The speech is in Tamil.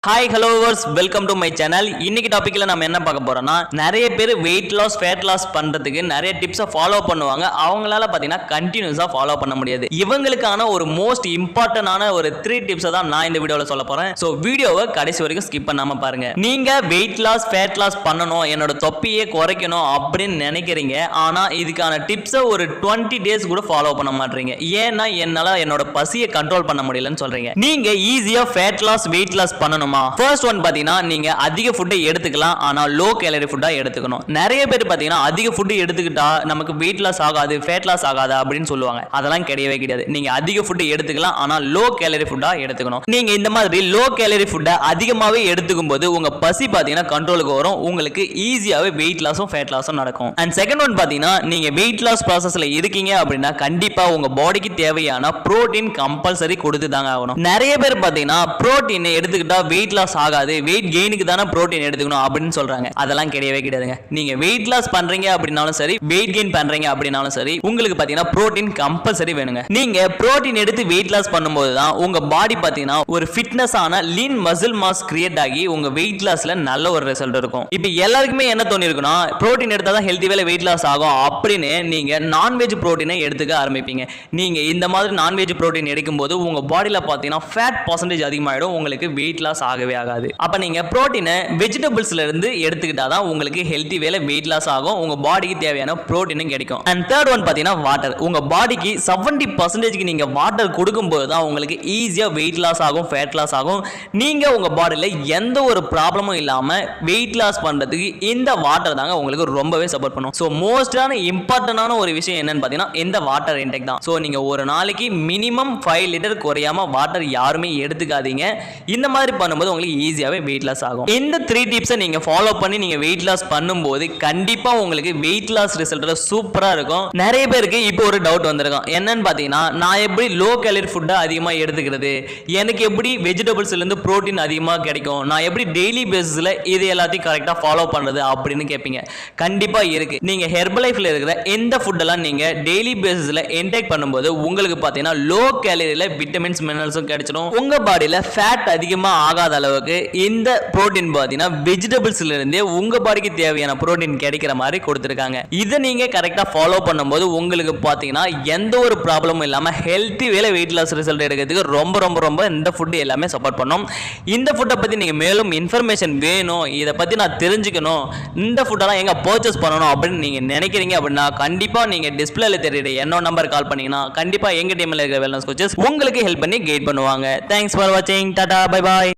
Hi hello viewers, welcome to my channel. இன்னைக்கு டாபிக்ல நம்ம என்ன பார்க்க போறோம்னா, நிறைய பேர் வெயிட் லாஸ் ஃபேட் லாஸ் பண்றதுக்கு நிறைய டிப்ஸை ஃபாலோ பண்ணுவாங்க. அவங்களால பார்த்தீங்கன்னா கண்டினியூஸா ஃபாலோ பண்ண முடியாது. இவங்களுக்கான ஒரு மோஸ்ட் இம்பார்ட்டன்டான ஒரு 3 டிப்ஸை தான் நான் இந்த வீடியோவில் சொல்ல போறேன். ஸோ வீடியோவை கடைசி வரைக்கும் ஸ்கிப் பண்ணாம பாருங்க. நீங்க வெயிட் லாஸ் ஃபேட் லாஸ் பண்ணணும், என்னோட தொப்பியே குறைக்கணும் அப்படின்னு நினைக்கிறீங்க. ஆனா இதுக்கான டிப்ஸை ஒரு 20 டேஸ் கூட ஃபாலோ பண்ண மாட்டீங்க. ஏன்னா என்னால என்னோட பசியை கண்ட்ரோல் பண்ண முடியலன்னு சொல்றீங்க. நீங்க ஈஸியா ஃபேட் லாஸ் வெயிட் லாஸ் பண்ணணும். ஃபர்ஸ்ட் ஒன் பாத்தீங்கன்னா, நீங்க அதிக ஃபுட்டை எடுத்துக்கலாம், ஆனா லோ கேலரி ஃபுட்டா எடுத்துக்கணும். நிறைய பேர் பாத்தீங்கன்னா அதிக ஃபுட் எடுத்துக்கிட்டா நமக்கு வெயிட் லாஸ் ஆகாது, ஃபேட் லாஸ் ஆகாது அப்படின்னு சொல்லுவாங்க. அதெல்லாம் கிடையவே கிடையாது. நீங்க அதிக ஃபுட் எடுத்துக்கலாம், ஆனா லோ கேலரி ஃபுட்டா எடுத்துக்கணும். நீங்க இந்த மாதிரி லோ கேலரி ஃபுட்டை அதிகமாவே எடுத்துக்கும் போது உங்க பசி பாத்தீங்கன்னா கண்ட்ரோலுக்கு வரும். உங்களுக்கு ஈஸியாவே வெயிட் லாஸும் ஃபேட் லாஸும் நடக்கும். அண்ட் செகண்ட் ஒன் பாத்தீங்கன்னா, நீங்க வெயிட் லாஸ் ப்ராசஸ்ல இருக்கீங்க அப்படின்னா கண்டிப்பா உங்க பாடிக்கு தேவையான புரோட்டீன் கம்பல்சரி கொடுத்து தாங்க ஆகணும். நிறைய பேர் பாத்தீங்கன்னா புரோட்டீன் எடுத்துக்கிட்டா வெயிட் லாஸ் ஆகாது, வெயிட் கெயினுக்கு தானே புரோட்டீன் எடுத்துக்கணும் அப்படின்னு சொல்றாங்க. அதெல்லாம் கிடையவே கிடையாதுங்க. நீங்க வெயிட் லாஸ் பண்றீங்க அப்படினாலும் சரி, வெயிட் கெயின் பண்றீங்க அப்படினாலும் சரி, உங்களுக்கு பாத்தீங்கன்னா புரோட்டீன் கம்பல்சரி வேணுங்க. நீங்க புரோட்டீன் எடுத்து வெயிட் லாஸ் பண்ணும்போது தான் உங்க பாடி பாத்தீங்கன்னா ஒரு ஃபிட்னஸ் ஆன லீன் மசில் மாஸ் கிரியேட் ஆகி உங்க வெயிட் லாஸ்ல நல்ல ஒரு ரிசல்ட் இருக்கும். இப்போ எல்லாருக்குமே என்ன தோணி இருக்குன்னா, புரோட்டீன் எடுத்தா தான் ஹெல்தி வேலை வெயிட் லாஸ் ஆகும் அப்படின்னு நீங்க நான்வெஜ் புரோட்டீனை எடுத்துக்க ஆரம்பிப்பீங்க. நீங்க இந்த மாதிரி நான்வெஜ் புரோட்டீன் எடுக்கும்போது உங்க பாடியில பாத்தீங்கன்னா ஃபேட் பர்சன்டேஜ் அதிகமாயிடும், உங்களுக்கு வெயிட் லாஸ் ஆகவே ஆகாது. அப்ப நீங்க புரோட்டீனை வெஜிடபிள்ஸ்ல இருந்து எடுத்துக்கிட்டா தான் உங்களுக்கு ஹெல்தி வேலை வெயிட் லாஸ் ஆகும், உங்க பாடிக்கு தேவையான புரோட்டீனும் கிடைக்கும். அண்ட் தேர்ட் ஒன் பாத்தீங்கன்னா வாட்டர். உங்க பாடிக்கு 70% நீங்க வாட்டர் கொடுக்கும்போது தான் உங்களுக்கு ஈஸியா வெயிட் லாஸ் ஆகும், ஃபேட் லாஸ் ஆகும். நீங்க உங்க பாடியில எந்த ஒரு ப்ராப்ளமும் இல்லாம வெயிட் லாஸ் பண்றதுக்கு இந்த வாட்டர் தாங்க உங்களுக்கு ரொம்பவே சப்போர்ட் பண்ணும். ஸோ மோஸ்டான இம்பார்ட்டன்டான ஒரு விஷயம் என்னன்னு பாத்தீங்கன்னா இந்த வாட்டர் இன்டேக் தான். ஸோ நீங்க ஒரு நாளைக்கு மினிமம் 5 லிட்டர் குறையாம வாட்டர் யாருமே எடுத்துக்காதீங்க. இந்த மாதிரி பண்ணும்போது உங்களுக்கு ஈஸியாவே வெயிட் லாஸ் ஆகும். இந்த 3 டிப்ஸை நீங்க ஃபாலோ பண்ணி நீங்க வெயிட் லாஸ் பண்ணும்போது கண்டிப்பா உங்களுக்கு வெயிட் லாஸ் ரிசல்ட் சூப்பரா இருக்கும். நிறைய பேருக்கு இப்போ ஒரு டவுட் வந்திருக்கும். என்னன்னு பாத்தீங்கன்னா, நான் எப்படி லோ கேலரி ஃபுட்டை அதிகமா எடுத்துக்கிறது, எனக்கு எப்படி வெஜிடபிள்ஸ்ல இருந்து புரோட்டீன் அதிகமா கிடைக்கும், நான் எப்படி டெய்லி பேசிஸ்ல இது எல்லாத்தையும் கரெக்டா ஃபாலோ பண்றது அப்படின்னு கேட்பீங்க. கண்டிப்பா இருக்கு. நீங்க ஹெர்பலைஃப்ல இருக்கிற எந்த ஃபுட்டெல்லாம் நீங்க டெய்லி பேசிஸ்ல இன்டேக் பண்ணும்போது உங்களுக்கு பாத்தீங்கன்னா லோ கேலரியில விட்டமின்ஸ் மினரல்ஸும் கிடைச்சிடும். உங்க பாடியில ஃபேட் அதிகமா ஆகாத அளவுக்கு இந்த புரோட்டீன் பாத்தீங்கன்னா வெஜிடபிள்ஸ்ல இருந்தே உங்க பாடிக்கு தேவையான புரோட்டீன் கிடைக்கிற மாதிரி கொடுத்திருக்காங்க. இதை நீங்க கரெக்டா ஃபாலோ பண்ணும்போது உங்களுக்கு பாத்தீங்கன்னா எந்த ஒரு ப்ராப்ளமும் இல்லாம ஹெல்த்தி வேலை வெயிட் லாஸ் ரிசல்ட் எடுக்கிறதுக்கு ரொம்ப ரொம்ப ரொம்ப இந்த ஃபுட் எல்லாமே சப்போர்ட் பண்ணும். இந்த ஃபுட்டை பத்தி நீங்க மேலும் இன்ஃபர்மேஷன் வேணும், இதை பத்தி நான் தெரிஞ்சுக்கணும், இந்த ஃபுட்டெல்லாம் எங்க பர்ச்சேஸ் பண்ணணும் அப்படின்னு நீங்க நினைக்கிறீங்க அப்படின்னா கண்டிப்பா நீங்க டிஸ்பிளேல தெரியுற என்னோட நம்பர் கால் பண்ணீங்கன்னா கண்டிப்பா எங்க டீம்ல இருக்கிற வெல்னஸ் கோச்சஸ் உங்களுக்கு ஹெல்ப் பண்ணி கைட் பண்ணுவாங்க. தேங்க்ஸ் ஃபார் வாட்சிங். Tata, bye bye.